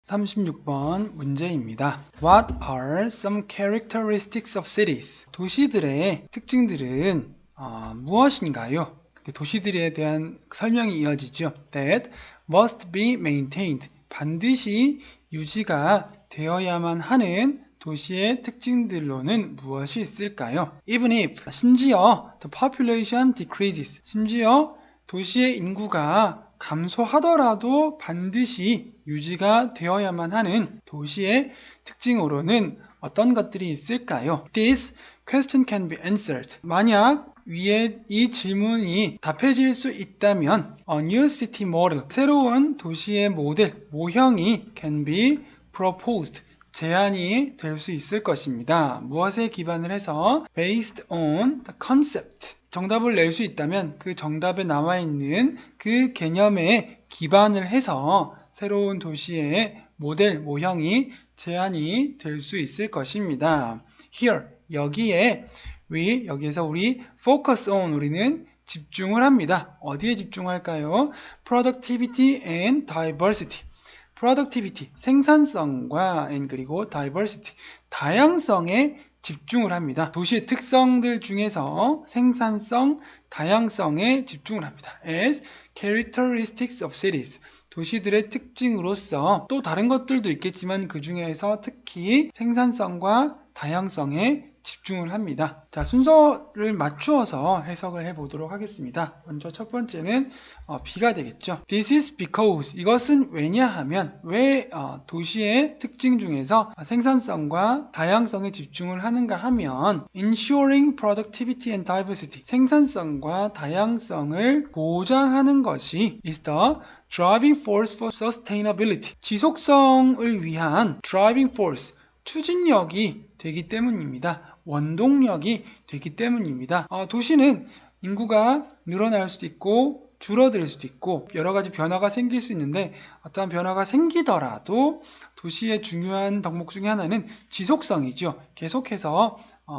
36번 문제입니다. What are some characteristics of cities? 도시들의 특징들은 무엇인가요? 도시들에 대한 설명이 이어지죠. That must be maintained. 반드시 유지가 되어야만 하는 도시의 특징들로는 무엇이 있을까요? Even if, 심지어 the population decreases. 심지어 도시의 인구가 감소하더라도 반드시 유지가 되어야만 하는 도시의 특징으로는 어떤 것들이 있을까요? This question can be answered. 만약 위에 이 질문이 답해질 수 있다면 A new city model, 새로운 도시의 모델, 모형이 can be proposed. 제안이 될 수 있을 것입니다. 무엇에 기반을 해서? Based on the concept. 정답을 낼 수 있다면 그 정답에 나와 있는 그 개념에 기반을 해서 새로운 도시의 모델, 모형이 제안이 될 수 있을 것입니다. Here, 여기에서 우리 focus on, 우리는 집중을 합니다. 어디에 집중할까요? Productivity and diversity. productivity, 생산성과 and 그리고 diversity, 다양성에 집중을 합니다. 도시의 특성들 중에서 생산성, 다양성에 집중을 합니다. As characteristics of cities, 도시들의 특징으로서 또 다른 것들도 있겠지만 그 중에서 특히 생산성과 다양성에 집중을 합니다. 자, 순서를 맞추어서 해석을 해보도록 하겠습니다. 먼저 첫 번째는 B가 되겠죠. This is because, 이것은 왜냐하면, 왜 도시의 특징 중에서 생산성과 다양성에 집중을 하는가 하면 ensuring productivity and diversity, 생산성과 다양성을 보장하는 것이 is the driving force for sustainability, 지속성을 위한 driving force, 추진력이 되기 때문입니다. 원동력이 되기 때문입니다. 도시는 인구가 늘어날 수도 있고 줄어들 수도 있고 여러 가지 변화가 생길 수 있는데 어떠한 변화가 생기더라도 도시의 중요한 덕목 중에 하나는 지속성이죠. 계속해서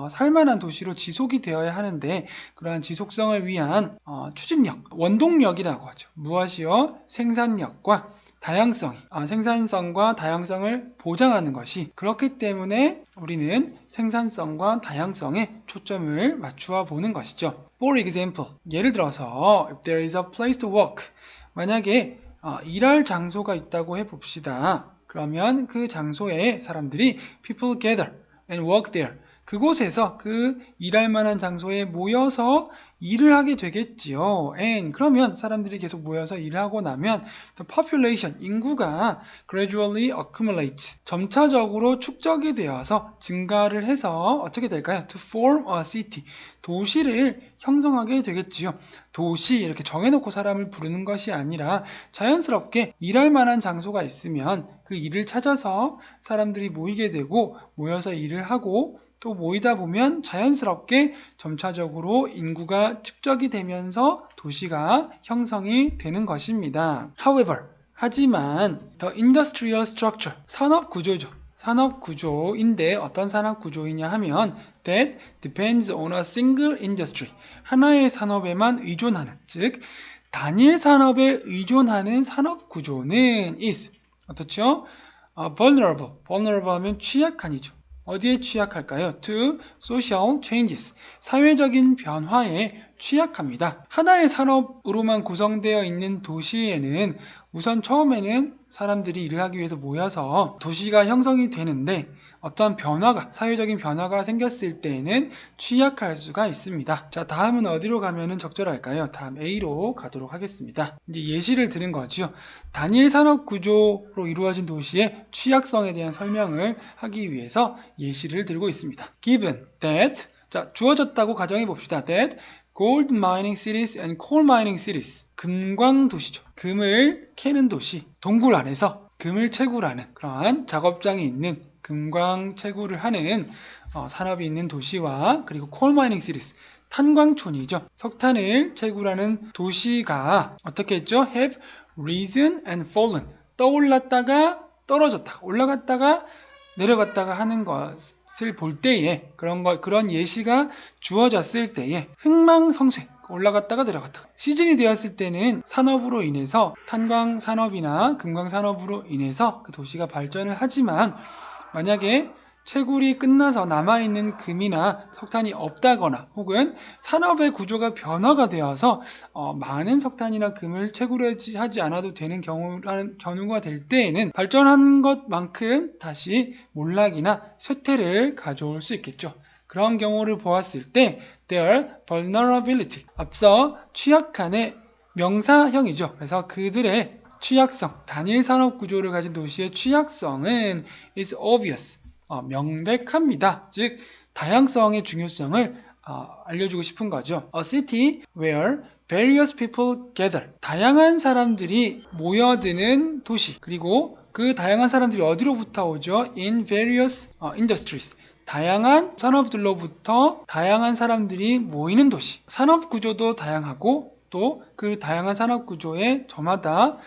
살만한 도시로 지속이 되어야 하는데 그러한 지속성을 위한 추진력, 원동력이라고 하죠. 무엇이요? 생산력과 다양성, 생산성과 다양성을 보장하는 것이, 그렇기 때문에 우리는 생산성과 다양성에 초점을 맞추어 보는 것이죠. For example, 예를 들어서 if there is a place to work, 만약에 일할 장소가 있다고 해봅시다. 그러면 그 장소에 사람들이 people gather and work there, 그곳에서 그 일할 만한 장소에 모여서 일을 하게 되겠지요. And 그러면 사람들이 계속 모여서 일을 하고 나면 the population, 인구가 gradually accumulates, 점차적으로 축적이 되어서 증가를 해서 어떻게 될까요? To form a city, 도시를 형성하게 되겠지요. 도시 이렇게 정해놓고 사람을 부르는 것이 아니라 자연스럽게 일할 만한 장소가 있으면 그 일을 찾아서 사람들이 모이게 되고 모여서 일을 하고 또 모이다 보면 자연스럽게 점차적으로 인구가 축적이 되면서 도시가 형성이 되는 것입니다. However, 하지만 the industrial structure, 산업 구조죠. 산업 구조인데 어떤 산업 구조이냐 하면 that depends on a single industry, 하나의 산업에만 의존하는, 즉 단일 산업에 의존하는 산업 구조는 is 어떻죠? vulnerable, vulnerable 하면 취약한이죠. 어디에 취약할까요? To social changes, 사회적인 변화에 취약합니다. 하나의 산업으로만 구성되어 있는 도시에는 우선 처음에는 사람들이 일을 하기 위해서 모여서 도시가 형성이 되는데 어떠한 변화가, 사회적인 변화가 생겼을 때에는 취약할 수가 있습니다. 자, 다음은 어디로 가면 적절할까요? 다음 A로 가도록 하겠습니다. 이제 예시를 드는 거죠. 단일 산업 구조로 이루어진 도시의 취약성에 대한 설명을 하기 위해서 예시를 들고 있습니다. Given that, 자, 주어졌다고 가정해 봅시다. That gold mining cities and coal mining cities, 금광 도시죠. 금을 캐는 도시, 동굴 안에서 금을 채굴하는 그러한 작업장이 있는, 금광 채굴을 하는 산업이 있는 도시와 그리고 coal mining cities, 탄광촌이죠. 석탄을 채굴하는 도시가 어떻게 했죠? Have risen and fallen, 떠올랐다가 떨어졌다가 올라갔다가 내려갔다가 하는 것을 볼 때에 그런 예시가 주어졌을 때에 흥망성쇠, 올라갔다가 내려갔다가. 시즌이 되었을 때는 산업으로 인해서 탄광 산업이나 금광 산업으로 인해서 그 도시가 발전을 하지만 만약에 채굴이 끝나서 남아있는 금이나 석탄이 없다거나 혹은 산업의 구조가 변화가 되어서 많은 석탄이나 금을 채굴하지 않아도 되는 경우가 될 때에는 발전한 것만큼 다시 몰락이나 쇠퇴를 가져올 수 있겠죠. 그런 경우를 보았을 때 their vulnerability, 앞서 취약한의 명사형이죠. 그래서 그들의 취약성, 단일 산업 구조를 가진 도시의 취약성은 is obvious, 명백합니다. 즉 다양성의 중요성을 알려주고 싶은 거죠. A city where various people gather, 다양한 사람들이 모여드는 도시. 그리고 그 다양한 사람들이 어디로부터 오죠? In various industries, 다양한 산업들로부터 다양한 사람들이 모이는 도시. 산업 구조도 다양하고 또 그 다양한 산업 구조에 저마다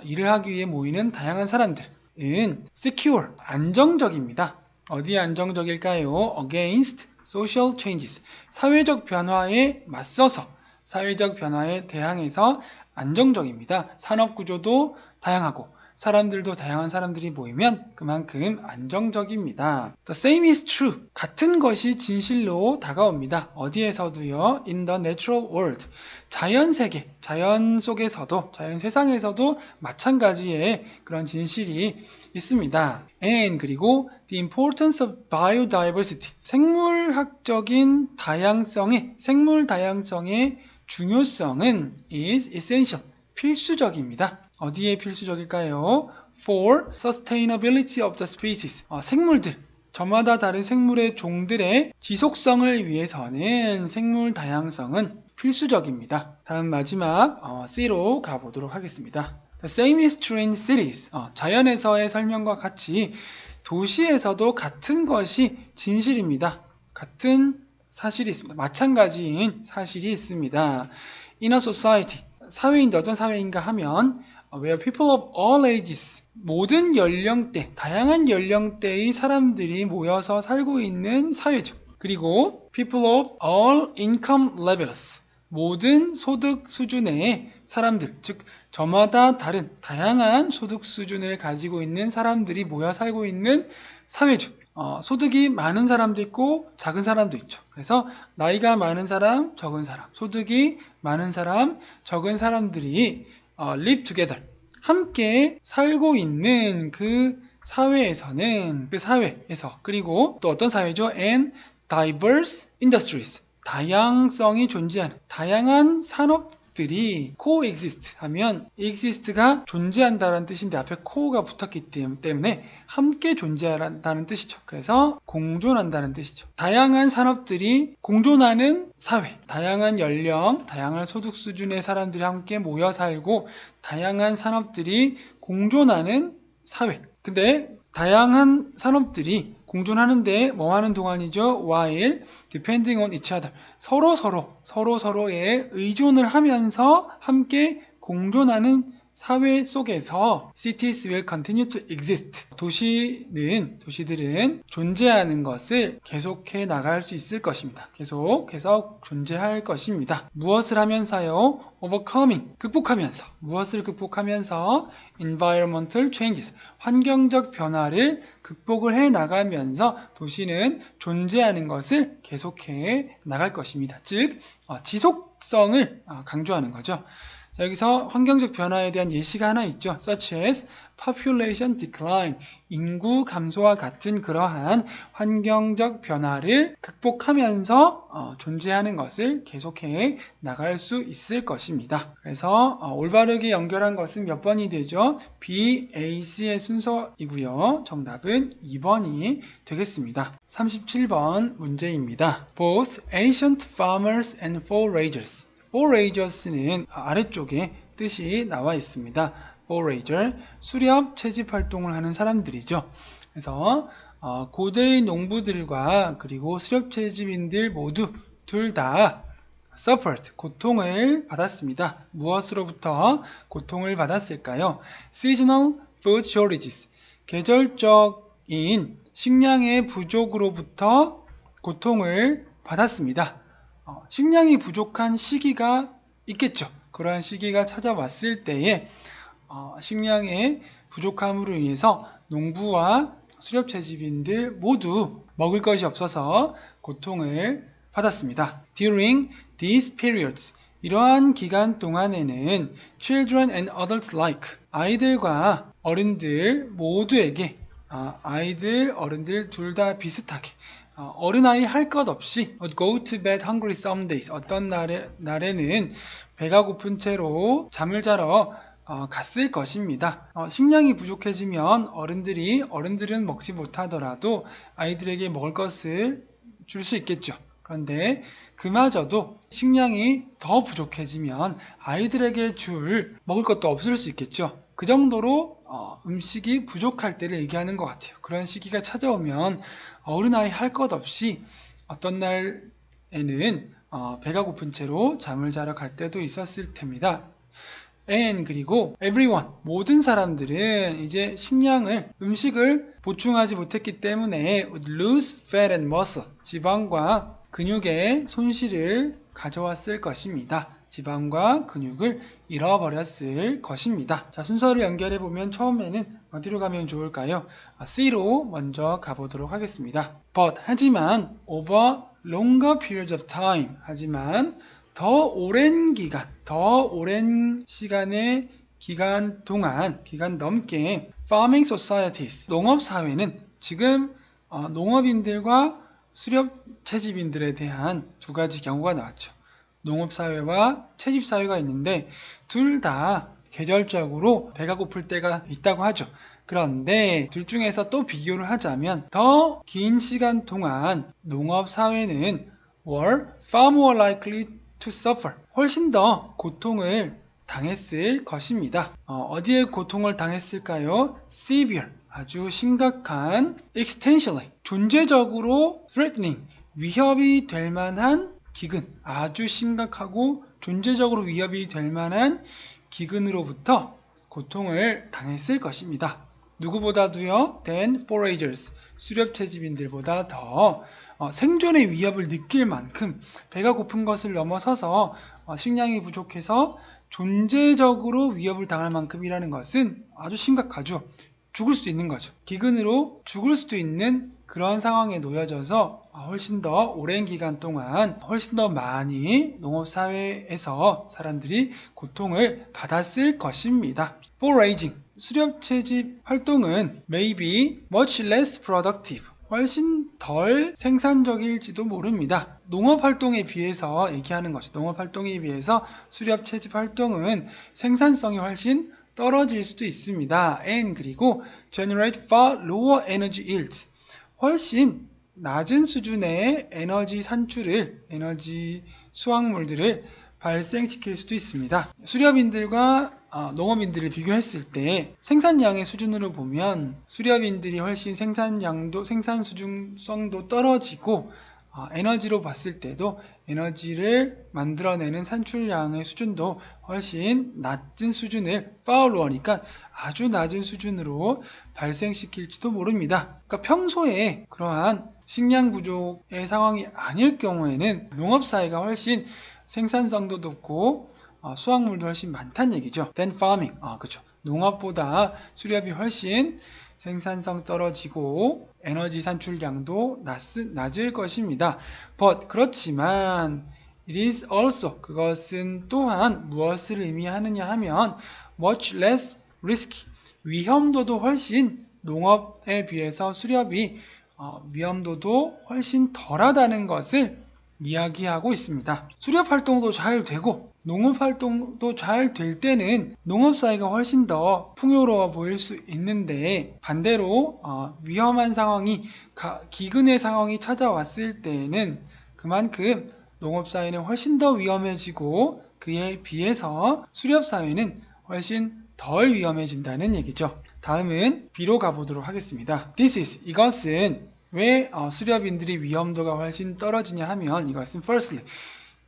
일을 하기 위해 모이는 다양한 사람들은 secure, 안정적입니다. 어디에 안정적일까요? Against social changes, 사회적 변화에 맞서서, 사회적 변화에 대항해서 안정적입니다. 산업 구조도 다양하고 사람들도 다양한 사람들이 모이면 그만큼 안정적입니다. The same is true, 같은 것이 진실로 다가옵니다. 어디에서도요? In the natural world, 자연 세계, 자연 속에서도, 자연 세상에서도 마찬가지의 그런 진실이 있습니다. And 그리고 the importance of biodiversity, 생물 다양성의 중요성은 is essential, 필수적입니다. 어디에 필수적일까요? For sustainability of the species, 생물들, 저마다 다른 생물의 종들의 지속성을 위해서는 생물 다양성은 필수적입니다. 다음 마지막 C로 가보도록 하겠습니다. The same is true in cities, 자연에서의 설명과 같이 도시에서도 같은 것이 진실입니다. 같은 사실이 있습니다. 마찬가지인 사실이 있습니다. In a society, 사회인데 어떤 사회인가 하면 where people of all ages, 모든 연령대, 다양한 연령대의 사람들이 모여서 살고 있는 사회죠. 그리고 people of all income levels, 모든 소득 수준의 사람들, 즉 저마다 다른 다양한 소득 수준을 가지고 있는 사람들이 모여 살고 있는 사회죠. 소득이 많은 사람도 있고 작은 사람도 있죠. 그래서 나이가 많은 사람, 적은 사람, 소득이 많은 사람, 적은 사람들이 live together, 함께 살고 있는 그 사회에서는, 그 사회에서, 그리고 또 어떤 사회죠? And diverse industries, 다양성이 존재하는 다양한 산업들이 coexist 하면 exist가 존재한다는 뜻인데 앞에 co가 붙었기 때문에 함께 존재한다는 뜻이죠. 그래서 공존한다는 뜻이죠. 다양한 산업들이 공존하는 사회, 다양한 연령, 다양한 소득 수준의 사람들이 함께 모여 살고 다양한 산업들이 공존하는 사회. 근데 다양한 산업들이 공존하는데 뭐 하는 동안이죠? While depending on each other, 서로서로에 의존을 하면서 함께 공존하는 사회 속에서 cities will continue to exist, 도시들은 존재하는 것을 계속해 나갈 수 있을 것입니다. 계속 존재할 것입니다. 무엇을 하면서요? overcoming, 극복하면서. 무엇을 극복하면서? environmental changes, 환경적 변화를 극복을 해 나가면서 도시는 존재하는 것을 계속해 나갈 것입니다. 즉 지속성을 강조하는 거죠. 자, 여기서 환경적 변화에 대한 예시가 하나 있죠. such as population decline, 인구 감소와 같은 그러한 환경적 변화를 극복하면서 존재하는 것을 계속해 나갈 수 있을 것입니다. 그래서 올바르게 연결한 것은 몇 번이 되죠? B, A, C의 순서이고요. 정답은 2번이 되겠습니다. 37번 문제입니다. Both ancient farmers and foragers, foragers는 아래쪽에 뜻이 나와 있습니다. forager, 수렵 채집 활동을 하는 사람들이죠. 그래서 고대의 농부들과 그리고 수렵 채집인들 모두 둘 다 suffered, 고통을 받았습니다. 무엇으로부터 고통을 받았을까요? seasonal food shortages, 계절적인 식량의 부족으로부터 고통을 받았습니다. 식량이 부족한 시기가 있겠죠. 그러한 시기가 찾아왔을 때에 식량의 부족함으로 인해서 농부와 수렵채집인들 모두 먹을 것이 없어서 고통을 받았습니다. During these periods, 이러한 기간 동안에는 children and adults alike, 아이들과 어른들 모두에게 아이들, 어른들 둘 다 비슷하게 어른아이 할 것 없이 go to bed hungry some days, 어떤 날에는 배가 고픈 채로 잠을 자러 갔을 것입니다. 식량이 부족해지면 어른들은 먹지 못하더라도 아이들에게 먹을 것을 줄 수 있겠죠. 그런데 그마저도 식량이 더 부족해지면 아이들에게 줄 먹을 것도 없을 수 있겠죠. 그 정도로 음식이 부족할 때를 얘기하는 것 같아요. 그런 시기가 찾아오면 어른아이 할 것 없이 어떤 날에는 배가 고픈 채로 잠을 자러 갈 때도 있었을 텐입니다. And 그리고 everyone, 모든 사람들은 이제 음식을 보충하지 못했기 때문에 would lose fat and muscle, 지방과 근육의 손실을 가져왔을 것입니다. 지방과 근육을 잃어버렸을 것입니다. 자, 순서를 연결해 보면 처음에는 어디로 가면 좋을까요? C로 먼저 가보도록 하겠습니다. But, 하지만 over longer periods of time, 하지만 더 오랜 시간의 기간 넘게 farming societies, 농업사회는 지금 농업인들과 수렵채집인들에 대한 두 가지 경우가 나왔죠. 농업사회와 채집사회가 있는데 둘 다 계절적으로 배가 고플 때가 있다고 하죠. 그런데 둘 중에서 또 비교를 하자면 더 긴 시간 동안 농업사회는 were far more likely to suffer, 훨씬 더 고통을 당했을 것입니다. 어디에 고통을 당했을까요? severe, 아주 심각한, existentially, 존재적으로 threatening, 위협이 될 만한 기근, 아주 심각하고 존재적으로 위협이 될 만한 기근으로부터 고통을 당했을 것입니다. 누구보다도요? than foragers, 수렵채집인들보다 더 생존의 위협을 느낄 만큼 배가 고픈 것을 넘어서서 식량이 부족해서 존재적으로 위협을 당할 만큼이라는 것은 아주 심각하죠. 죽을 수도 있는 거죠. 기근으로 죽을 수도 있는 그런 상황에 놓여져서 훨씬 더 오랜 기간 동안 훨씬 더 많이 농업사회에서 사람들이 고통을 받았을 것입니다. Foraging, 수렵채집 활동은 may be much less productive, 훨씬 덜 생산적일지도 모릅니다. 농업활동에 비해서 얘기하는 것이, 농업활동에 비해서 수렵채집 활동은 생산성이 훨씬 떨어질 수도 있습니다. And 그리고 generate far lower energy yields, 훨씬 낮은 수준의 에너지 수확물들을 발생시킬 수도 있습니다. 수렵인들과 농업인들을 비교했을 때 생산량의 수준으로 보면 수렵인들이 훨씬 생산 수준성도 떨어지고 에너지로 봤을 때도 에너지를 만들어내는 산출량의 수준도 훨씬 낮은 수준을 파울로어니까 아주 낮은 수준으로 발생시킬지도 모릅니다. 그러니까 평소에 그러한 식량 부족의 상황이 아닐 경우에는 농업사회가 훨씬 생산성도 높고 수확물도 훨씬 많다는 얘기죠. Than farming, 그렇죠. 농업보다 수렵이 훨씬 생산성 떨어지고 에너지 산출량도 낮을 것입니다. But 그렇지만 it is also, 그것은 또한 무엇을 의미하느냐 하면 much less risky, 위험도도 훨씬 농업에 비해서 수렵이 위험도도 훨씬 덜하다는 것을 이야기하고 있습니다. 수렵 활동도 잘 되고 농업 활동도 잘 될 때는 농업사회가 훨씬 더 풍요로워 보일 수 있는데 반대로 위험한 상황이, 기근의 상황이 찾아왔을 때에는 그만큼 농업사회는 훨씬 더 위험해지고 그에 비해서 수렵사회는 훨씬 덜 위험해진다는 얘기죠. 다음은 B로 가보도록 하겠습니다. 이것은 왜 수렵인들이 위험도가 훨씬 떨어지냐 하면 이것은 firstly,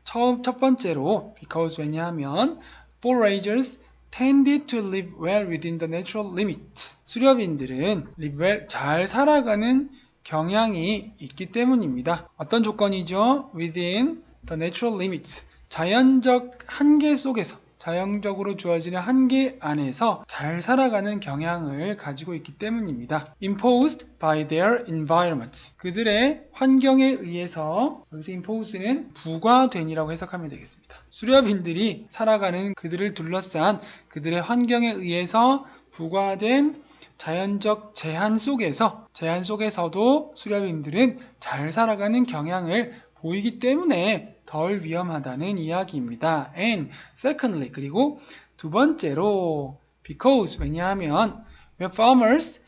첫 번째로 because 왜냐하면 foragers tended to live well within the natural limits, 수렵인들은 live well, 잘 살아가는 경향이 있기 때문입니다. 어떤 조건이죠? within the natural limits. 자연적 한계 속에서, 자연적으로 주어지는 한계 안에서 잘 살아가는 경향을 가지고 있기 때문입니다. imposed by their environment. 그들의 환경에 의해서, 여기서 imposed는 부과된이라고 해석하면 되겠습니다. 수렵인들이 살아가는 그들을 둘러싼 그들의 환경에 의해서 부과된 자연적 제한 속에서도 수렵인들은 잘 살아가는 경향을 보이기 때문에 덜 위험하다는 이야기입니다. And secondly, 그리고 두 번째로 because, 왜냐하면 where farmers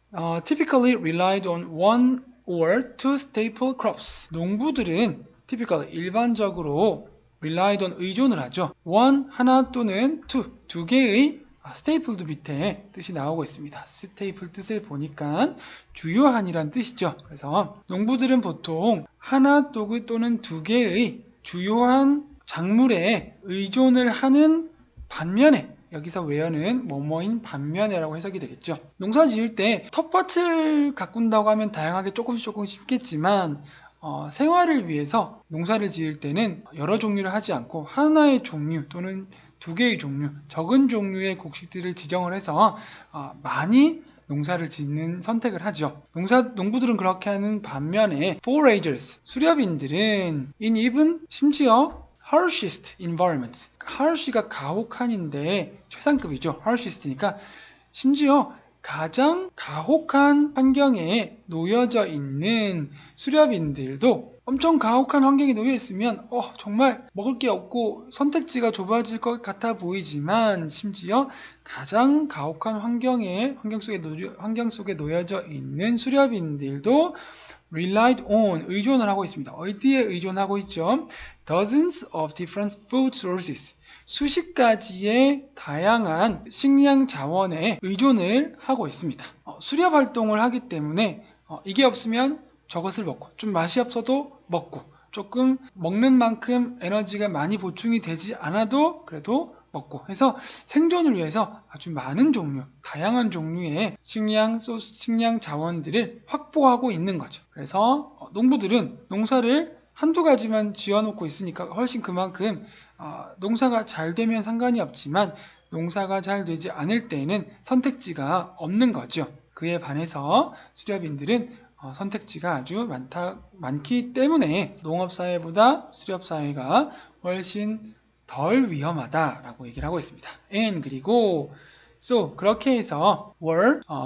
typically relied on one or two staple crops. 농부들은 typically, 일반적으로 relied on, 의존을 하죠. one, 하나 또는 two, 두 개의 스테이플도 밑에 뜻이 나오고 있습니다. 스테이플 뜻을 보니까 주요한이란 뜻이죠. 그래서 농부들은 보통 하나 또는 두 개의 주요한 작물에 의존을 하는 반면에, 여기서 where는 뭐뭐인 반면에라고 해석이 되겠죠. 농사 지을 때 텃밭을 가꾼다고 하면 다양하게 조금씩 심겠지만 생활을 위해서 농사를 지을 때는 여러 종류를 하지 않고 하나의 종류 또는 두 개의 종류, 적은 종류의 곡식들을 지정을 해서 많이 농사를 짓는 선택을 하죠. 농부들은 그렇게 하는 반면에 foragers, 수렵인들은 in even, 심지어 harshest environments, harsh가 가혹한인데 최상급이죠. harshest니까 심지어 가장 가혹한 환경에 놓여져 있는 수렵인들도, 엄청 가혹한 환경에 놓여 있으면 정말 먹을 게 없고 선택지가 좁아질 것 같아 보이지만, 심지어 가장 가혹한 환경 속에 놓여져 있는 수렵인들도 relied on, 의존을 하고 있습니다. 어디에 의존하고 있죠? Dozens of different food sources, 수십 가지의 다양한 식량 자원에 의존을 하고 있습니다. 수렵 활동을 하기 때문에 이게 없으면 저것을 먹고, 좀 맛이 없어도 먹고, 조금 먹는 만큼 에너지가 많이 보충이 되지 않아도 그래도 먹고 해서 생존을 위해서 아주 많은 종류, 다양한 종류의 식량 자원들을 확보하고 있는 거죠. 그래서 농부들은 농사를 한두 가지만 지어놓고 있으니까 훨씬 그만큼 농사가 잘 되면 상관이 없지만 농사가 잘 되지 않을 때에는 선택지가 없는 거죠. 그에 반해서 수렵인들은 선택지가 아주 많기 때문에 농업사회보다 수렵사회가 훨씬 덜 위험하다라고 얘기를 하고 있습니다. And, 그리고 so, 그렇게 해서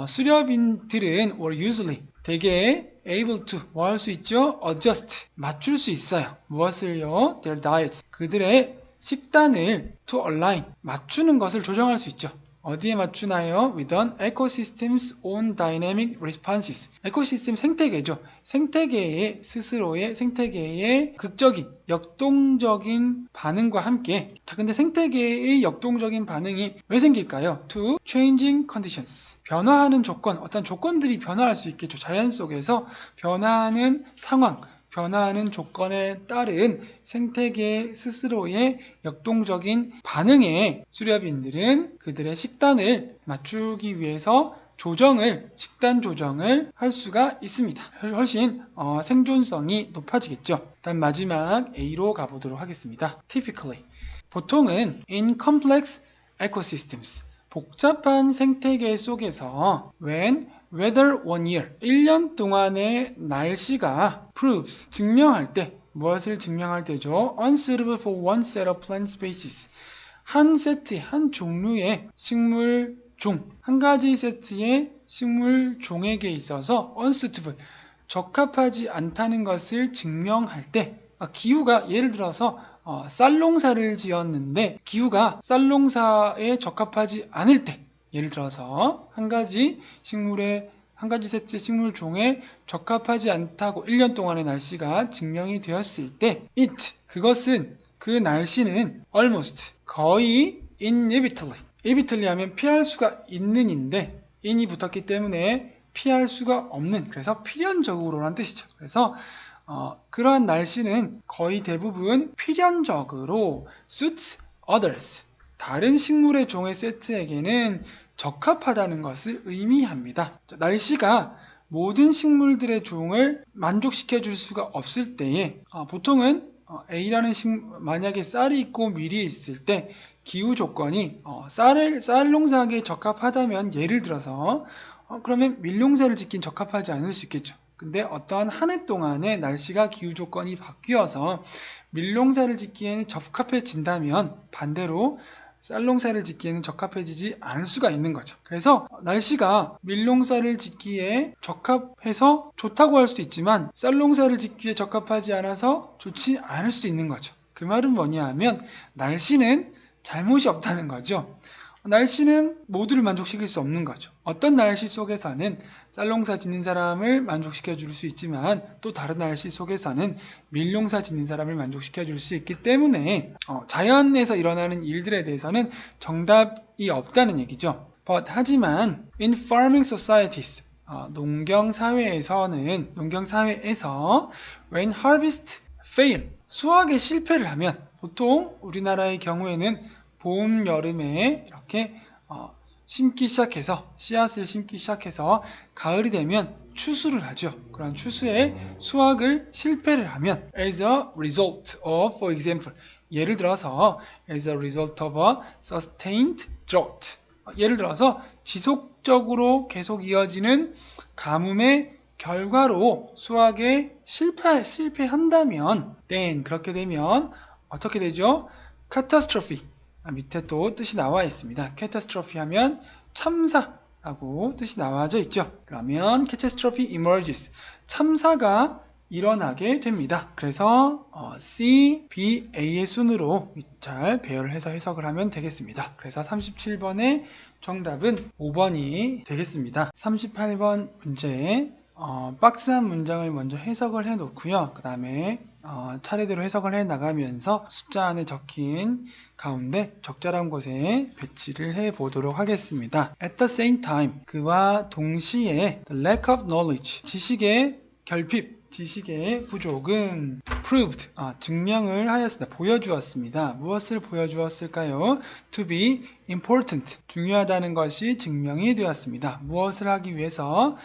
수렵인들은 usually, 대개 able to, 뭐 할 수 있죠? adjust, 맞출 수 있어요. 무엇을요? their diets, 그들의 식단을 to align, 맞추는 것을 조정할 수 있죠. 어디에 맞추나요? with an ecosystem's own dynamic responses. 에코시스템, 생태계죠. 생태계의 스스로의 생태계의 극적인, 역동적인 반응과 함께. 근데 생태계의 역동적인 반응이 왜 생길까요? to changing conditions. 변화하는 조건, 어떤 조건들이 변화할 수 있겠죠. 자연 속에서 변화하는 상황, 변화하는 조건에 따른 생태계 스스로의 역동적인 반응에 수렵인들은 그들의 식단을 맞추기 위해서 식단 조정을 할 수가 있습니다. 훨씬 생존성이 높아지겠죠. 다음 마지막 A로 가보도록 하겠습니다. Typically, 보통은 in complex ecosystems, 복잡한 생태계 속에서 when weather one year, 1년 동안의 날씨가 proves, 증명할 때, 무엇을 증명할 때죠? unsuitable for one set of plant species, 한 세트, 한 종류의 식물종, 한 가지 세트의 식물종에게 있어서 unsuitable, 적합하지 않다는 것을 증명할 때, 기후가, 예를 들어서 쌀농사를 지었는데 기후가 쌀농사에 적합하지 않을 때, 예를 들어서 한 가지 세트의 식물종에 적합하지 않다고 1년 동안의 날씨가 증명이 되었을 때, 그 날씨는 almost, 거의 inevitably 하면 피할 수가 있는인데 in이 붙었기 때문에 피할 수가 없는, 그래서 필연적으로란 뜻이죠. 그래서 그러한 날씨는 거의 대부분 필연적으로 suits others, 다른 식물의 종의 세트에게는 적합하다는 것을 의미합니다. 날씨가 모든 식물들의 종을 만족시켜 줄 수가 없을 때에 보통은 A라는 만약에 쌀이 있고 밀이 있을 때 기후 조건이 쌀 농사하기에 적합하다면 예를 들어서 그러면 밀 농사를 짓긴 적합하지 않을 수 있겠죠. 근데 어떠한 한 해 동안에 날씨가 기후 조건이 바뀌어서 밀 농사를 짓기에는 적합해진다면 반대로 쌀 농사를 짓기에는 적합해지지 않을 수가 있는 거죠. 그래서 날씨가 밀 농사를 짓기에 적합해서 좋다고 할 수도 있지만 쌀 농사를 짓기에 적합하지 않아서 좋지 않을 수도 있는 거죠. 그 말은 뭐냐 하면 날씨는 잘못이 없다는 거죠. 날씨는 모두를 만족시킬 수 없는 거죠. 어떤 날씨 속에서는 쌀농사 짓는 사람을 만족시켜 줄 수 있지만 또 다른 날씨 속에서는 밀농사 짓는 사람을 만족시켜 줄 수 있기 때문에 자연에서 일어나는 일들에 대해서는 정답이 없다는 얘기죠. 하지만 in farming societies 농경 사회에서 when harvest fail 수확에 실패를 하면 보통 우리나라의 경우에는 봄, 여름에 이렇게 심기 시작해서 씨앗을 심기 시작해서 가을이 되면 추수를 하죠. 그런 추수에 수확을 실패를 하면 as a result of, for example, 예를 들어서 as a result of a sustained drought 예를 들어서 지속적으로 계속 이어지는 가뭄의 결과로 수확에 실패한다면 then 그렇게 되면 어떻게 되죠? catastrophe 밑에 또 뜻이 나와 있습니다. catastrophe 하면 참사라고 뜻이 나와져 있죠. 그러면 catastrophe emerges 참사가 일어나게 됩니다. 그래서 C, B, A의 순으로 잘 배열을 해서 해석을 하면 되겠습니다. 그래서 37번의 정답은 5번이 되겠습니다. 38번 문제 박스한 문장을 먼저 해석을 해 놓고요. 그 다음에 차례대로 해석을 해 나가면서 숫자 안에 적힌 가운데 적절한 곳에 배치를 해 보도록 하겠습니다. At the same time, 그와 동시에 the lack of knowledge, 지식의 결핍, 지식의 부족은 proved, 증명을 하였습니다. 보여주었습니다. 무엇을 보여주었을까요? To be important, 중요하다는 것이 증명이 되었습니다. 무엇을 하기 위해서?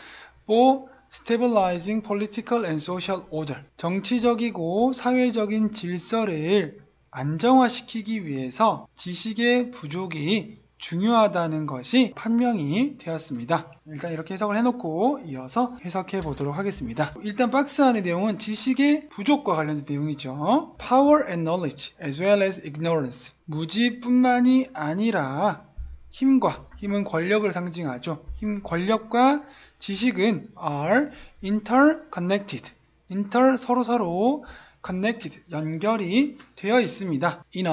for stabilizing political and social order, 정치적이고 사회적인 질서를 안정화시키기 위해서 지식의 부족이 중요하다는 것이 판명이 되었습니다. 일단 이렇게 해석을 해놓고 이어서 해석해 보도록 하겠습니다. 일단 박스 안의 내용은 지식의 부족과 관련된 내용이죠. Power and knowledge as well as ignorance, 무지뿐만이 아니라 힘은 권력을 상징하죠. 권력과 지식은 are interconnected. 서로 connected, 연결이 되어 있습니다. in a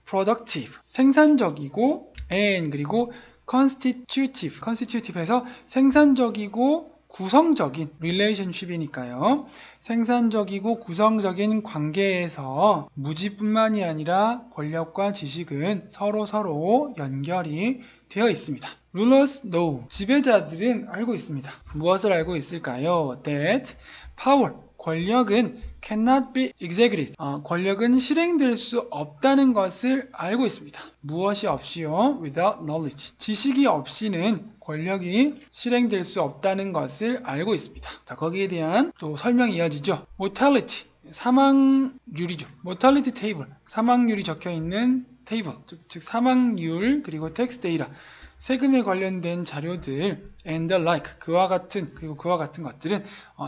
productive, 생산적이고 and 그리고 constitutive에서 생산적이고 구성적인 relationship이니까요. 생산적이고 구성적인 관계에서 무지뿐만이 아니라 권력과 지식은 서로 연결이 되어 있습니다. Rulers know, 지배자들은 알고 있습니다. 무엇을 알고 있을까요? That power, 권력은 cannot be executed, 권력은 실행될 수 없다는 것을 알고 있습니다. 무엇이 없이요? Without knowledge, 지식이 없이는 권력이 실행될 수 없다는 것을 알고 있습니다. 자, 거기에 대한 또 설명이 이어지죠. Mortality, 사망률이죠. Mortality table, 사망률이 적혀 있는 테이블, 즉 사망률, 그리고 tax data, 세금에 관련된 자료들 and the like, 그와 같은 것들은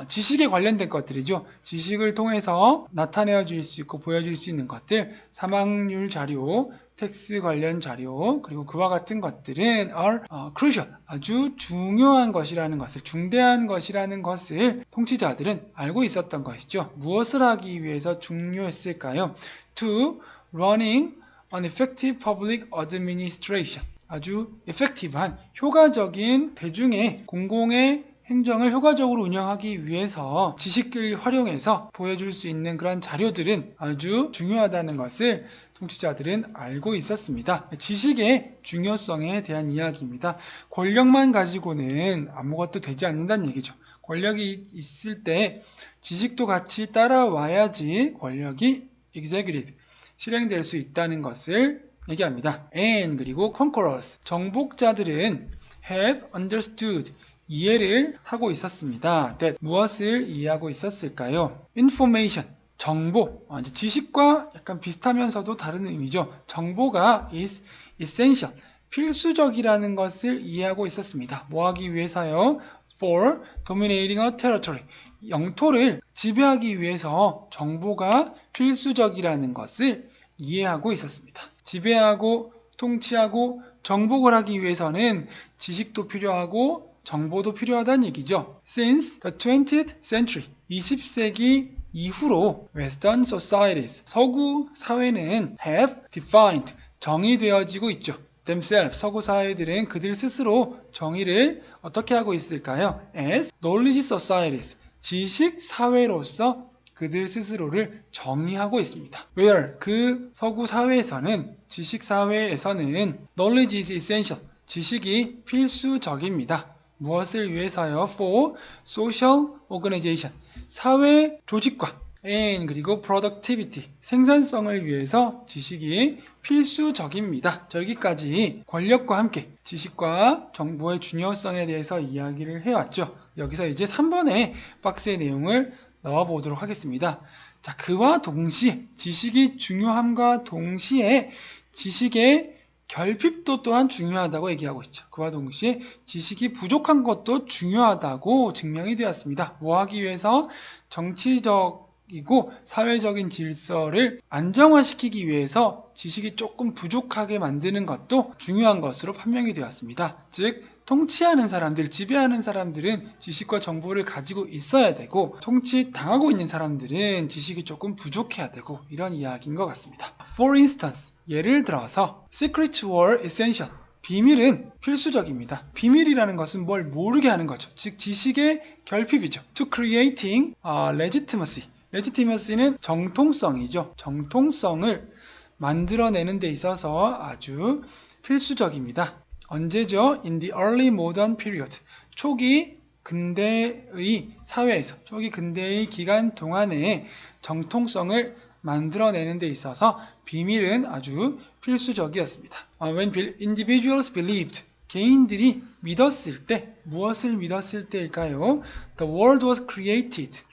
지식에 관련된 것들이죠. 지식을 통해서 나타내어 줄 수 있고 보여줄 수 있는 것들, 사망률 자료, 텍스 관련 자료, 그리고 그와 같은 것들은 are crucial, 아주 중요한 것이라는 것을, 중대한 것이라는 것을 통치자들은 알고 있었던 것이죠. 무엇을 하기 위해서 중요했을까요? To running an effective public administration, 아주 effective한, 효과적인 대중의 공공의 행정을 효과적으로 운영하기 위해서 지식을 활용해서 보여줄 수 있는 그런 자료들은 아주 중요하다는 것을 통치자들은 알고 있었습니다. 지식의 중요성에 대한 이야기입니다. 권력만 가지고는 아무것도 되지 않는다는 얘기죠. 권력이 있을 때 지식도 같이 따라와야지 권력이 executed, 실행될 수 있다는 것을 얘기합니다. And 그리고 conquerors, 정복자들은 have understood, 이해를 하고 있었습니다. that 무엇을 이해하고 있었을까요? information, 정보, 이제 지식과 약간 비슷하면서도 다른 의미죠. 정보가 is essential, 필수적이라는 것을 이해하고 있었습니다. 뭐 하기 위해서요? For dominating a territory, 영토를 지배하기 위해서 정보가 필수적이라는 것을 이해하고 있었습니다. 지배하고 통치하고 정복을 하기 위해서는 지식도 필요하고 정보도 필요하다는 얘기죠. Since the 20th century, 20세기 이후로 Western societies, 서구 사회는 have defined, 정의되어지고 있죠. themselves, 서구 사회들은 그들 스스로 정의를 어떻게 하고 있을까요? As knowledge societies, 지식 사회로서 그들 스스로를 정의하고 있습니다. Where, 그 서구 사회에서는, 지식 사회에서는 knowledge is essential, 지식이 필수적입니다. 무엇을 위해서요? For social organization, 사회 조직과 and 그리고 productivity, 생산성을 위해서 지식이 필수적입니다. 여기까지 권력과 함께 지식과 정보의 중요성에 대해서 이야기를 해왔죠. 여기서 이제 3번의 박스의 내용을 넣어보도록 하겠습니다. 자, 그와 동시에 지식이 중요함과 동시에 지식의 결핍도 또한 중요하다고 얘기하고 있죠. 그와 동시에 지식이 부족한 것도 중요하다고 증명이 되었습니다. 뭐 하기 위해서? 정치적이고 사회적인 질서를 안정화시키기 위해서 지식이 조금 부족하게 만드는 것도 중요한 것으로 판명이 되었습니다. 즉, 통치하는 사람들, 지배하는 사람들은 지식과 정보를 가지고 있어야 되고, 통치당하고 있는 사람들은 지식이 조금 부족해야 되고, 이런 이야기인 것 같습니다. For instance, 예를 들어서 secrets were essential, 비밀은 필수적입니다. 비밀이라는 것은 뭘 모르게 하는 거죠. 즉 지식의 결핍이죠. To creating legitimacy, legitimacy는 정통성이죠. 정통성을 만들어내는 데 있어서 아주 필수적입니다. 언제죠? In the early modern period, 초기 근대의 사회에서, 초기 근대의 기간 동안에 정통성을 만들어내는 데 있어서 비밀은 아주 필수적이었습니다. When individuals believed, 개인들이 믿었을 때, 무엇을 믿었을 때일까요? The world was created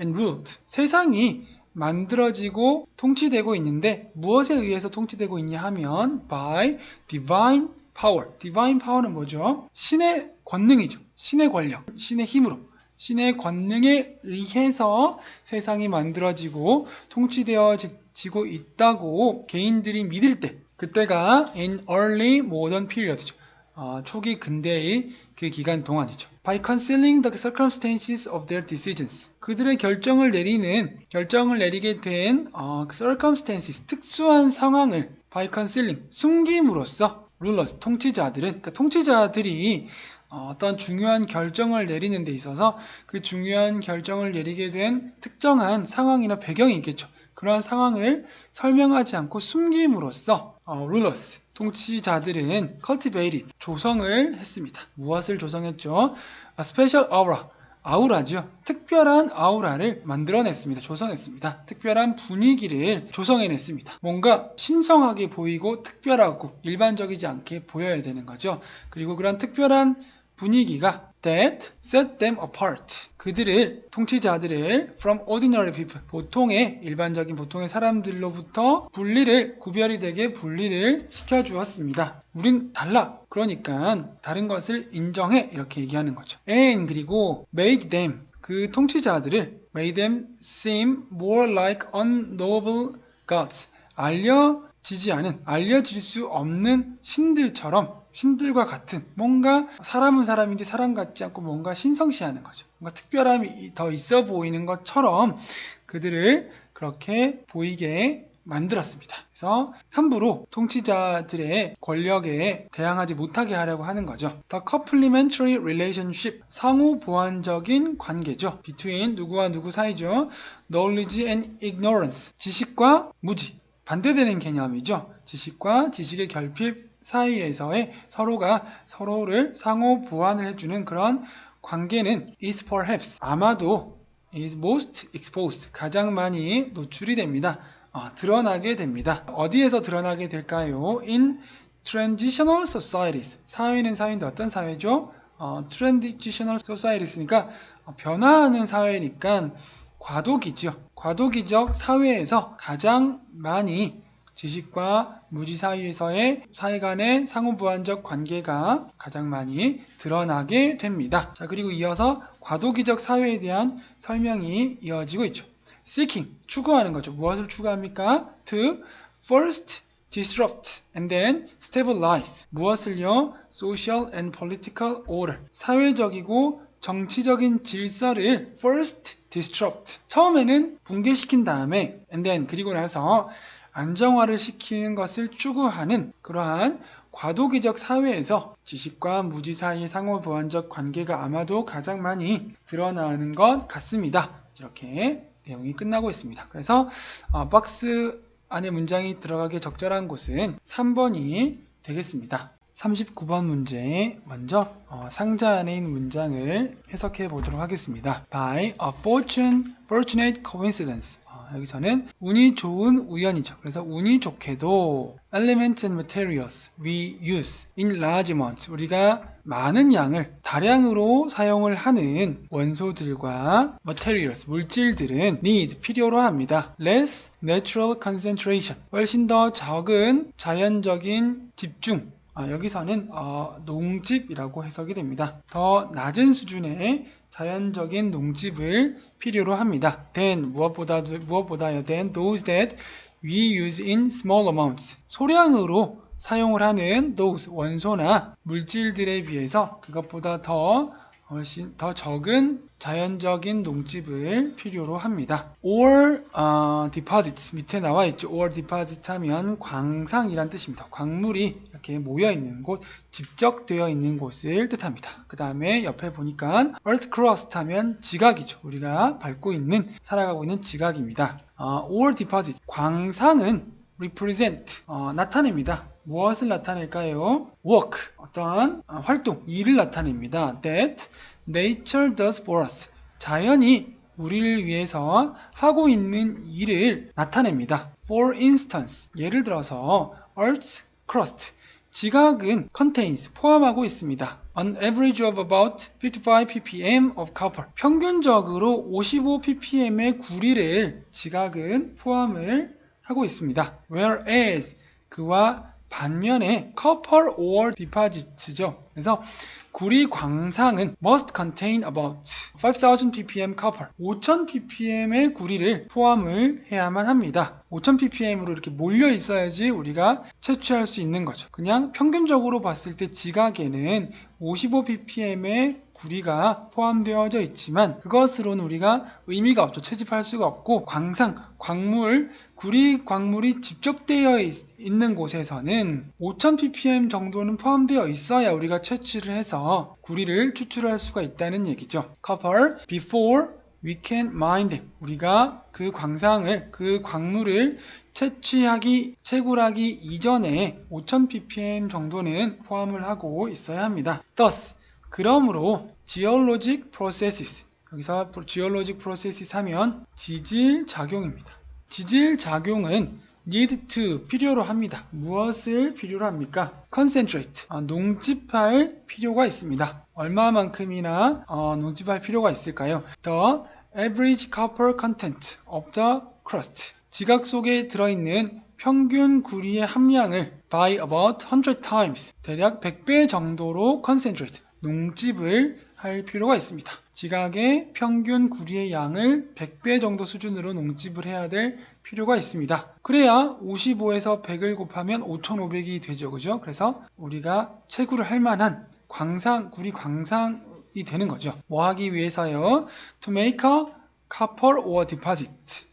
and ruled, 세상이 만들어지고 통치되고 있는데 무엇에 의해서 통치되고 있냐 하면 by divine power. divine power는 뭐죠? 신의 권능이죠. 신의 권력, 신의 힘으로, 신의 권능에 의해서 세상이 만들어지고 통치되어지고 있다고 개인들이 믿을 때, 그때가 in early modern period죠. 초기 근대의 그 기간 동안이죠. By concealing the circumstances of their decisions, 그들의 결정을 내리게 된 circumstances, 특수한 상황을 by concealing, 숨김으로써 rulers, 통치자들은, 그러니까 통치자들이 어떤 중요한 결정을 내리는 데 있어서 그 중요한 결정을 내리게 된 특정한 상황이나 배경이 있겠죠. 그러한 상황을 설명하지 않고 숨김으로써 rulers, 통치자들은 cultivated, 조성을 했습니다. 무엇을 조성했죠? A special aura, 아우라죠. 특별한 아우라를 만들어냈습니다. 조성했습니다. 특별한 분위기를 조성해냈습니다. 뭔가 신성하게 보이고 특별하고 일반적이지 않게 보여야 되는 거죠. 그리고 그런 특별한 분위기가 that set them apart, 그들을, 통치자들을 from ordinary people, 일반적인 보통의 사람들로부터 구별이 되게 분리를 시켜주었습니다. 우린 달라, 그러니까 다른 것을 인정해, 이렇게 얘기하는 거죠. And 그리고 made them, 그 통치자들을 made them seem more like unknowable gods, 알려질 수 없는 신들과 같은, 뭔가 사람은 사람인데 사람 같지 않고 뭔가 신성시하는 거죠. 뭔가 특별함이 더 있어 보이는 것처럼 그들을 그렇게 보이게 만들었습니다. 그래서 함부로 통치자들의 권력에 대항하지 못하게 하려고 하는 거죠. The complementary relationship, 상호 보완적인 관계죠. between 누구와 누구 사이죠. knowledge and ignorance, 지식과 무지, 반대되는 개념이죠. 지식과 지식의 결핍 사이에서의 서로가 서로를 상호 보완을 해주는 그런 관계는 is perhaps, 아마도 is most exposed, 가장 많이 노출이 됩니다. 드러나게 됩니다. 어디에서 드러나게 될까요? In transitional societies, 사회는 사회인데 어떤 사회죠? transitional societies니까 변화하는 사회니까 과도기죠. 과도기적 사회에서 가장 많이 지식과 무지 사이에서의 사회 간의 상호보완적 관계가 가장 많이 드러나게 됩니다. 자, 그리고 이어서 과도기적 사회에 대한 설명이 이어지고 있죠. seeking, 추구하는 거죠. 무엇을 추구합니까? to first disrupt and then stabilize. 무엇을요? social and political order. 사회적이고 정치적인 질서를 first disrupt. 처음에는 붕괴시킨 다음에 and then 그리고 나서 안정화를 시키는 것을 추구하는 그러한 과도기적 사회에서 지식과 무지 사이의 상호보완적 관계가 아마도 가장 많이 드러나는 것 같습니다. 이렇게 내용이 끝나고 있습니다. 그래서 박스 안에 문장이 들어가기 적절한 곳은 3번이 되겠습니다. 39번 문제 먼저 상자 안에 있는 문장을 해석해 보도록 하겠습니다. By a fortunate coincidence. 여기서는 운이 좋은 우연이죠. 그래서 운이 좋게도 elements and materials we use in large amounts. 우리가 많은 양을 다량으로 사용을 하는 원소들과 materials, 물질들은 need, 필요로 합니다. less natural concentration. 훨씬 더 적은 자연적인 집중. 여기서는 농집이라고 해석이 됩니다. 더 낮은 수준의 자연적인 농집을 필요로 합니다. Than 무엇보다요. Than those that we use in small amounts. 소량으로 사용을 하는 those 원소나 물질들에 비해서 그것보다 훨씬 더 적은 자연적인 농집을 필요로 합니다. or deposits 밑에 나와 있죠. or deposit 하면 광상이란 뜻입니다. 광물이 이렇게 모여 있는 곳, 집적되어 있는 곳을 뜻합니다. 그 다음에 옆에 보니까 earth crust 하면 지각이죠. 우리가 밟고 있는, 살아가고 있는 지각입니다. or deposit 광상은 represent 나타냅니다. 무엇을 나타낼까요? work 어떠한 활동, 일을 나타냅니다. that nature does for us 자연이 우리를 위해서 하고 있는 일을 나타냅니다. For instance 예를 들어서 earth's crust 지각은 contains 포함하고 있습니다. An average of about 55 ppm of copper 평균적으로 55 ppm의 구리를 지각은 포함을 하고 있습니다. Whereas 그와 반면에 copper ore deposits죠. 그래서 구리 광상은 must contain about 5000 ppm copper 5000 ppm의 구리를 포함을 해야만 합니다. 5000 ppm으로 이렇게 몰려 있어야지 우리가 채취할 수 있는 거죠. 그냥 평균적으로 봤을 때 지각에는 55 ppm의 구리가 포함되어져 있지만 그것으로는 우리가 의미가 없죠. 채집할 수가 없고 광상, 광물, 구리 광물이 집적되어 있는 곳에서는 5000 ppm 정도는 포함되어 있어야 우리가 채취를 해서 구리를 추출할 수가 있다는 얘기죠. Copper before we can mine them. 우리가 그 광상을, 그 광물을 채굴하기 이전에 5000 ppm 정도는 포함을 하고 있어야 합니다. Thus 그러므로 geologic processes 여기서 geologic processes 하면 지질 작용입니다. 지질 작용은 need to 필요로 합니다. 무엇을 필요로 합니까? concentrate 농집할 필요가 있습니다. 얼마만큼이나 농집할 필요가 있을까요? The average copper content of the crust 지각 속에 들어있는 평균 구리의 함량을 by about 100 times 대략 100배 정도로 concentrate 농집을 할 필요가 있습니다. 지각의 평균 구리의 양을 100배 정도 수준으로 농집을 해야 될 필요가 있습니다. 그래야 55에서 100을 곱하면 5500이 되죠. 그죠? 그래서 우리가 채굴을 할 만한 구리 광상이 되는 거죠. 뭐 하기 위해서요? To make a copper ore deposit.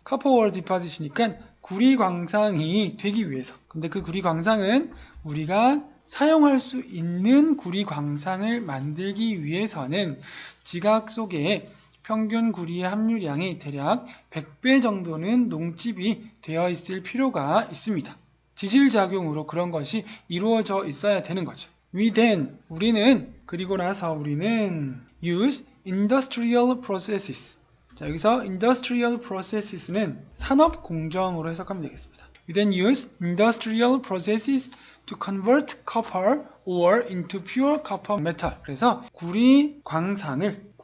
copper ore deposit이니까 구리 광상이 되기 위해서. 근데 그 구리 광상은 우리가 사용할 수 있는 구리 광상을 만들기 위해서는 지각 속에 평균 구리의 함유량이 대략 100배 정도는 농집이 되어 있을 필요가 있습니다. 지질작용으로 그런 것이 이루어져 있어야 되는 거죠. 우리는 그리고 나서 우리는 use industrial processes. 자, 여기서 industrial processes는 산업 공정으로 해석하면 되겠습니다. We then use industrial processes to convert copper ore into pure copper metal. 그래서 구리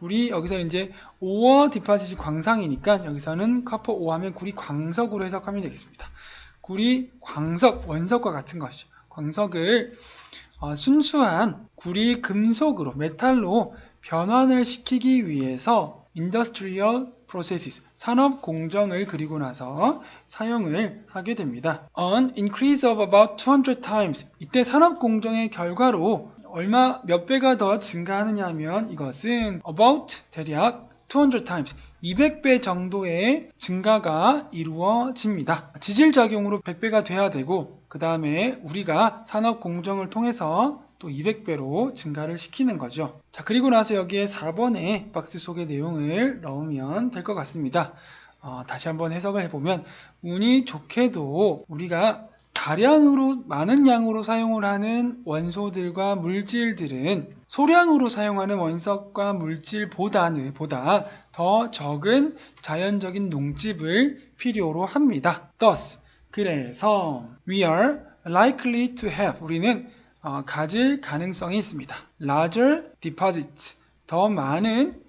구리 여기서 이제 오어 디파짓이 광상이니까 여기서는 커퍼 오 하면 구리 광석으로 해석하면 되겠습니다. 구리 광석 원석과 같은 것이죠. 광석을 순수한 구리 금속으로 메탈로 변환을 시키기 위해서 industrial processes 산업 공정을 그리고 나서 사용을 하게 됩니다. An increase of about 200 times 이때 산업 공정의 결과로 얼마 몇 배가 더 증가하느냐 하면 이것은 about 대략 200 times 200배 정도의 증가가 이루어집니다. 지질작용으로 100배가 돼야 되고 그 다음에 우리가 산업 공정을 통해서 또 200배로 증가를 시키는 거죠. 자, 그리고 나서 여기에 4번의 박스 속의 내용을 넣으면 될 것 같습니다. 다시 한번 해석을 해보면 운이 좋게도 우리가 다량으로 많은 양으로 사용을 하는 원소들과 물질들은 소량으로 사용하는 원석과 물질보다 더 적은 자연적인 농집을 필요로 합니다. Thus, 그래서 we are likely to have 우리는 가질 가능성이 있습니다. larger deposits 더 많은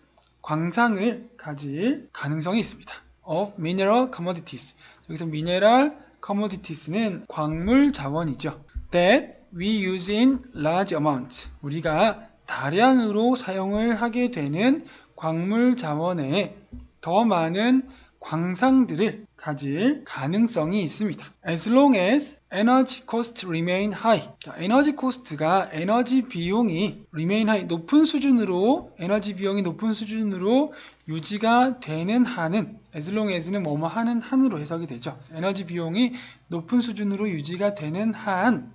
광상을 가질 가능성이 있습니다. of mineral commodities 여기서 mineral commodities는 광물 자원이죠. that we use in large amounts 우리가 다량으로 사용을 하게 되는 광물 자원에 더 많은 광상들을 가질 가능성이 있습니다. As long as energy costs remain high. 자, 에너지 코스트가 에너지 비용이 remain high 높은 수준으로 에너지 비용이 높은 수준으로 유지가 되는 한은 as long as는 뭐뭐 하는 한으로 해석이 되죠. 에너지 비용이 높은 수준으로 유지가 되는 한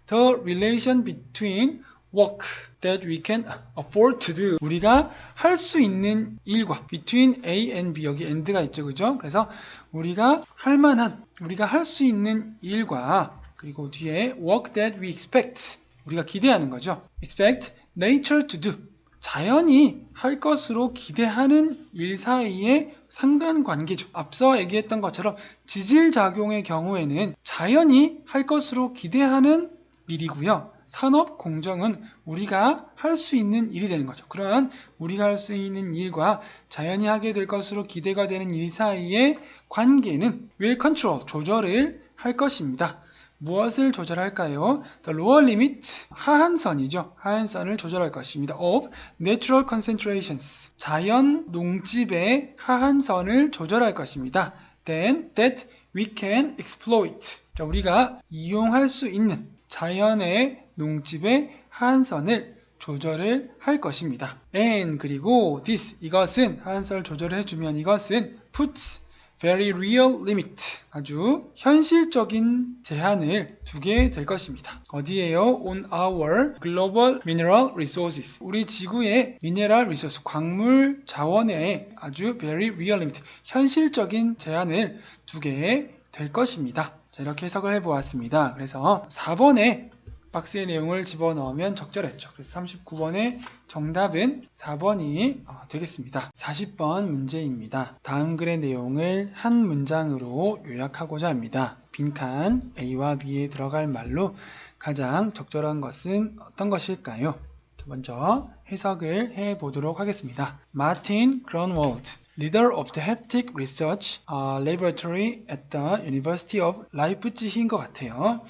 the relation between work that we can afford to do 우리가 할 수 있는 일과 between A and B 여기 and가 있죠, 그죠? 그래서 우리가 할 만한 우리가 할 수 있는 일과 그리고 뒤에 work that we expect 우리가 기대하는 거죠. expect nature to do 자연이 할 것으로 기대하는 일 사이의 상관관계죠. 앞서 얘기했던 것처럼 지질작용의 경우에는 자연이 할 것으로 기대하는 일이고요. 산업 공정은 우리가 할 수 있는 일이 되는 거죠. 그러한 우리가 할 수 있는 일과 자연이 하게 될 것으로 기대가 되는 일 사이의 관계는 will control, 조절을 할 것입니다. 무엇을 조절할까요? The lower limit, 하한선이죠. 하한선을 조절할 것입니다. of natural concentrations, 자연 농집의 하한선을 조절할 것입니다. Then that we can exploit, 자, 우리가 이용할 수 있는 자연의 농집의 하한선을 조절을 할 것입니다. And 그리고 this 이것은 하한선을 조절을 해주면 이것은 puts very real limit 아주 현실적인 제한을 두게 될 것입니다. 어디에요? On our global mineral resources 우리 지구의 mineral resource 광물 자원에 아주 very real limit 현실적인 제한을 두게 될 것입니다. 자, 이렇게 해석을 해보았습니다. 그래서 4번에 박스의 내용을 집어넣으면 적절했죠. 그래서 39번의 정답은 4번이 되겠습니다. 40번 문제입니다. 다음 글의 내용을 한 문장으로 요약하고자 합니다. 빈칸 A와 B에 들어갈 말로 가장 적절한 것은 어떤 것일까요? 먼저 해석을 해보도록 하겠습니다. 마틴 그런월드 Leader of the Haptic Research Laboratory at the University of Leipzig인 것 같아요.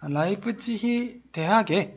라이프치히 대학의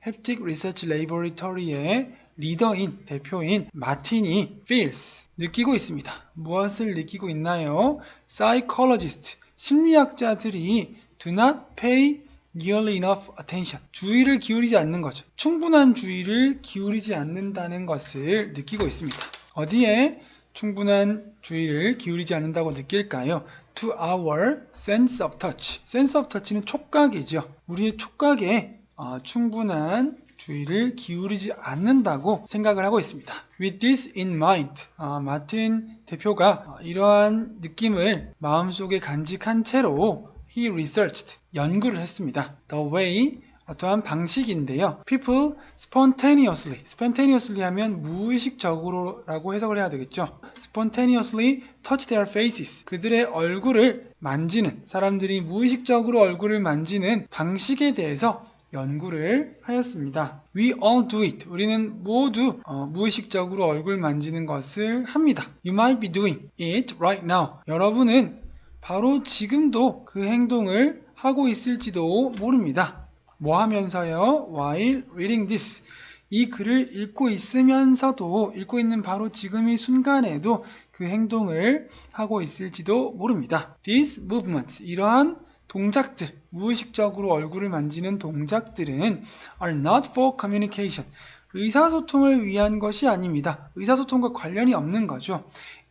햅틱 리서치 레이보리터리의 리더인, 대표인 마틴이 feels, 느끼고 있습니다. 무엇을 느끼고 있나요? Psychologists, 심리학자들이 do not pay nearly enough attention, 주의를 기울이지 않는 거죠. 충분한 주의를 기울이지 않는다는 것을 느끼고 있습니다. 어디에 충분한 주의를 기울이지 않는다고 느낄까요? To our sense of touch. sense of touch는 촉각이죠. 우리의 촉각에 충분한 주의를 기울이지 않는다고 생각을 하고 있습니다. With this in mind, 마틴 대표가 이러한 느낌을 마음속에 간직한 채로 he researched, 연구를 했습니다. The way, 어떠한 방식인데요. People spontaneously 하면 무의식적으로 라고 해석을 해야 되겠죠. Spontaneously touch their faces. 그들의 얼굴을 만지는, 사람들이 무의식적으로 얼굴을 만지는 방식에 대해서 연구를 하였습니다. We all do it. 우리는 모두 무의식적으로 얼굴 만지는 것을 합니다. You might be doing it right now. 여러분은 바로 지금도 그 행동을 하고 있을지도 모릅니다. 뭐 하면서요? While reading this. 이 글을 읽고 있으면서도, 읽고 있는 바로 지금 이 순간에도 그 행동을 하고 있을지도 모릅니다. These movements, 이러한 동작들, 무의식적으로 얼굴을 만지는 동작들은 are not for communication. 의사소통을 위한 것이 아닙니다. 의사소통과 관련이 없는 거죠.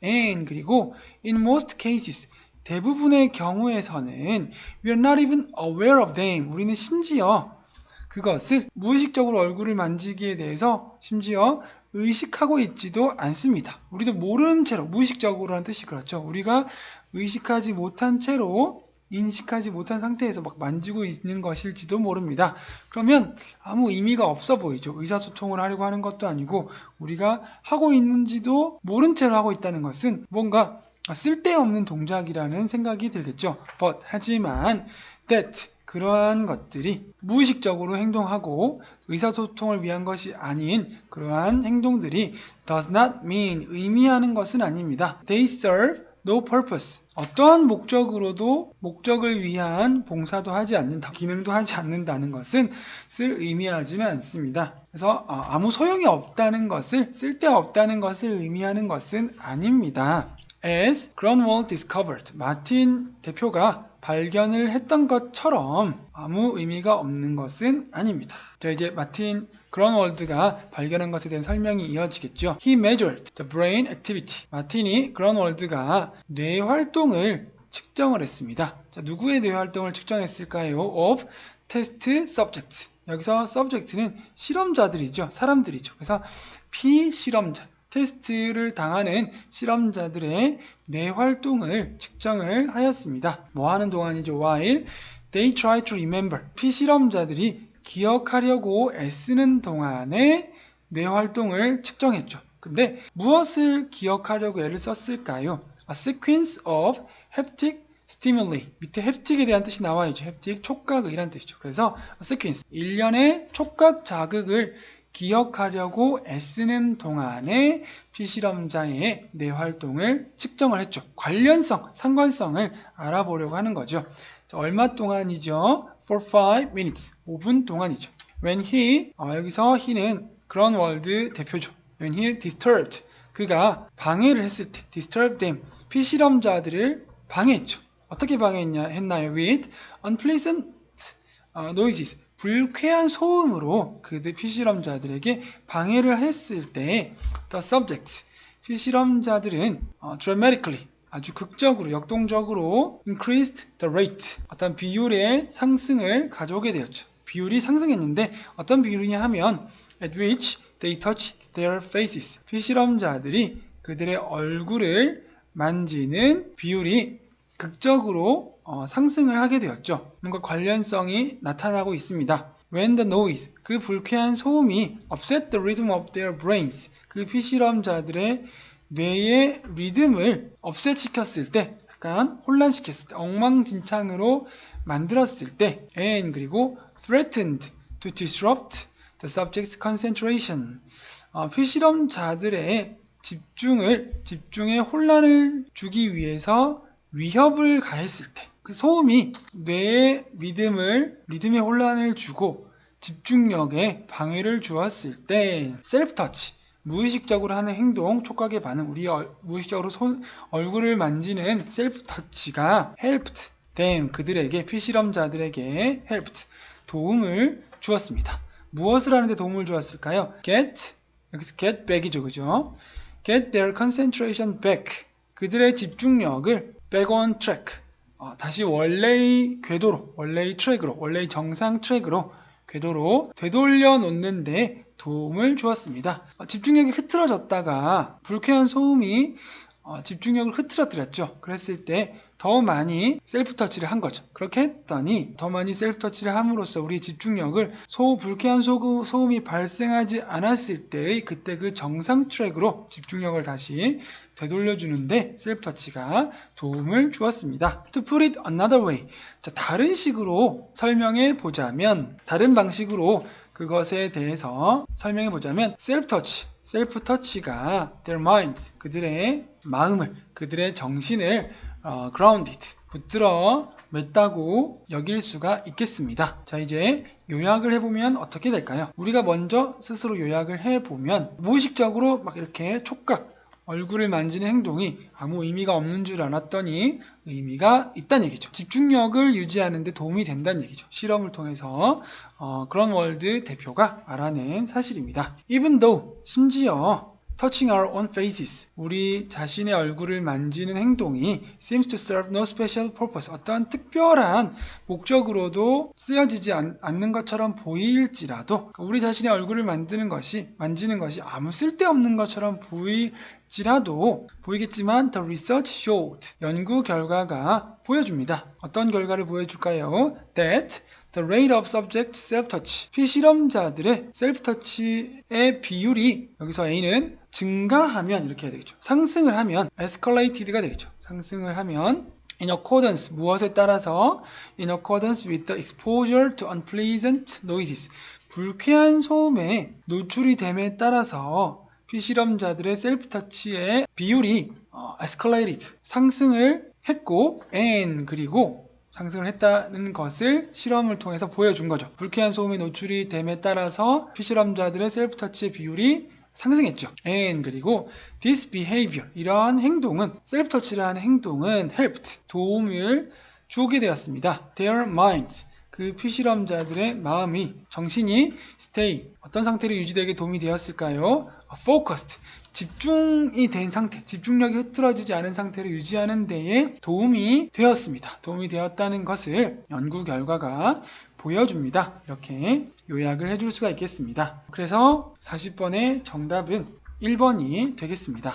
And 그리고 in most cases, 대부분의 경우에서는 we are not even aware of them. 우리는 심지어 그것을 무의식적으로 얼굴을 만지기에 대해서 심지어 의식하고 있지도 않습니다. 우리도 모르는 채로, 무의식적으로라는 뜻이 그렇죠. 우리가 의식하지 못한 채로, 인식하지 못한 상태에서 막 만지고 있는 것일지도 모릅니다. 그러면 아무 의미가 없어 보이죠. 의사소통을 하려고 하는 것도 아니고 우리가 하고 있는지도 모른 채로 하고 있다는 것은 뭔가 쓸데없는 동작이라는 생각이 들겠죠. But 하지만 that 그러한 것들이 무의식적으로 행동하고 의사소통을 위한 것이 아닌 그러한 행동들이 does not mean 의미하는 것은 아닙니다. They serve no purpose. 어떠한 목적으로도 목적을 위한 봉사도 하지 않는다, 기능도 하지 않는다는 것은 쓸 의미하지는 않습니다. 그래서 아무 소용이 없다는 것을, 쓸데없다는 것을 의미하는 것은 아닙니다. As Grunwald discovered, 마틴 대표가 발견을 했던 것처럼 아무 의미가 없는 것은 아닙니다. 자, 이제 마틴 그런월드가 발견한 것에 대한 설명이 이어지겠죠. He measured the brain activity. 마틴이 그런월드가 뇌 활동을 측정을 했습니다. 자, 누구의 뇌 활동을 측정했을까요? Of test subjects. 여기서 subject는 실험자들이죠. 사람들이죠. 그래서 피실험자. 테스트를 당하는 실험자들의 뇌 활동을 측정을 하였습니다. 뭐 하는 동안이죠? While they try to remember. 피실험자들이 기억하려고 애쓰는 동안에 뇌 활동을 측정했죠. 근데 무엇을 기억하려고 애를 썼을까요? A sequence of haptic stimuli. 밑에 햅틱에 대한 뜻이 나와 있죠. 햅틱, 촉각이란 뜻이죠. 그래서 a sequence, 일련의 촉각 자극을 기억하려고 애쓰는 동안에 피실험자의 뇌 활동을 측정을 했죠. 관련성, 상관성을 알아보려고 하는 거죠. 자, 얼마 동안이죠? For 5 minutes. 5분 동안이죠. When he, 여기서 he는 그런월드 대표죠. When he disturbed. 그가 방해를 했을 때, disturb them. 피실험자들을 방해했죠. 어떻게 방해했나요? With unpleasant noises. 불쾌한 소음으로 그들 피실험자들에게 방해를 했을 때 the subjects, 피실험자들은 dramatically, 아주 극적으로, 역동적으로 increased the rate, 어떤 비율의 상승을 가져오게 되었죠. 비율이 상승했는데 어떤 비율이냐 하면 at which they touched their faces, 피실험자들이 그들의 얼굴을 만지는 비율이 극적으로 상승을 하게 되었죠. 뭔가 관련성이 나타나고 있습니다. When the noise, 그 불쾌한 소음이 upset the rhythm of their brains, 그 피실험자들의 뇌의 리듬을 업셋 시켰을 때, 약간 혼란시켰을 때, 엉망진창으로 만들었을 때, and 그리고 threatened to disrupt the subject's concentration, 피실험자들의 집중에 혼란을 주기 위해서 위협을 가했을 때, 그 소음이 뇌의 리듬의 혼란을 주고 집중력에 방해를 주었을 때, 셀프 터치, 무의식적으로 하는 행동, 촉각의 반응, 우리 무의식적으로 얼굴을 만지는 셀프 터치가 helped them, 그들에게, 피실험자들에게 helped, 도움을 주었습니다. 무엇을 하는데 도움을 주었을까요? 여기서 get back이죠, 그죠? get their concentration back, 그들의 집중력을 back on track, 다시 원래의 궤도로, 원래의 트랙으로, 원래의 정상 트랙으로, 궤도로 되돌려 놓는데 도움을 주었습니다. 집중력이 흐트러졌다가 불쾌한 소음이 집중력을 흐트러뜨렸죠. 그랬을 때 더 많이 셀프 터치를 한 거죠. 그렇게 했더니 더 많이 셀프 터치를 함으로써 우리 집중력을 불쾌한 소음이 발생하지 않았을 때의 그때 그 정상 트랙으로 집중력을 다시 되돌려주는데 셀프 터치가 도움을 주었습니다. To put it another way, 자, 다른 식으로 설명해 보자면, 다른 방식으로 그것에 대해서 설명해 보자면, 셀프 터치가 their minds, 그들의 마음을, 그들의 정신을 grounded, 붙들어 맸다고 여길 수가 있겠습니다. 자, 이제 요약을 해보면 어떻게 될까요? 우리가 먼저 스스로 요약을 해보면, 무의식적으로 막 이렇게 촉각, 얼굴을 만지는 행동이 아무 의미가 없는 줄 알았더니 의미가 있다는 얘기죠. 집중력을 유지하는 데 도움이 된다는 얘기죠. 실험을 통해서 그런 월드 대표가 알아낸 사실입니다. Even though, 심지어 touching our own faces, 우리 자신의 얼굴을 만지는 행동이 seems to serve no special purpose, 어떠한 특별한 목적으로도 쓰여지지 않는 것처럼 보일지라도, 우리 자신의 얼굴을 만지는 것이 아무 쓸데없는 것처럼 보이겠지만 the research showed, 연구 결과가 보여줍니다. 어떤 결과를 보여줄까요? That the rate of subject self-touch, 피실험자들의 self-touch의 비율이, 여기서 A는 증가하면 이렇게 해야 되겠죠. 상승을 하면 escalated가 되겠죠. 상승을 하면 in accordance, 무엇에 따라서? in accordance with the exposure to unpleasant noises, 불쾌한 소음에 노출이 됨에 따라서 피실험자들의 셀프터치의 비율이 escalated, 상승을 했고, and 그리고 상승을 했다는 것을 실험을 통해서 보여준 거죠. 불쾌한 소음에 노출이 됨에 따라서 피실험자들의 셀프터치의 비율이 상승했죠. and 그리고 this behavior, 이러한 행동은, 셀프터치를 하는 행동은 helped, 도움을 주게 되었습니다. their minds, 그 피실험자들의 마음이, 정신이 stay, 어떤 상태로 유지되게 도움이 되었을까요? focused, 집중이 된 상태, 집중력이 흐트러지지 않은 상태를 유지하는 데에 도움이 되었습니다. 도움이 되었다는 것을 연구 결과가 보여줍니다. 이렇게 요약을 해줄 수가 있겠습니다. 그래서 40번의 정답은 1번이 되겠습니다.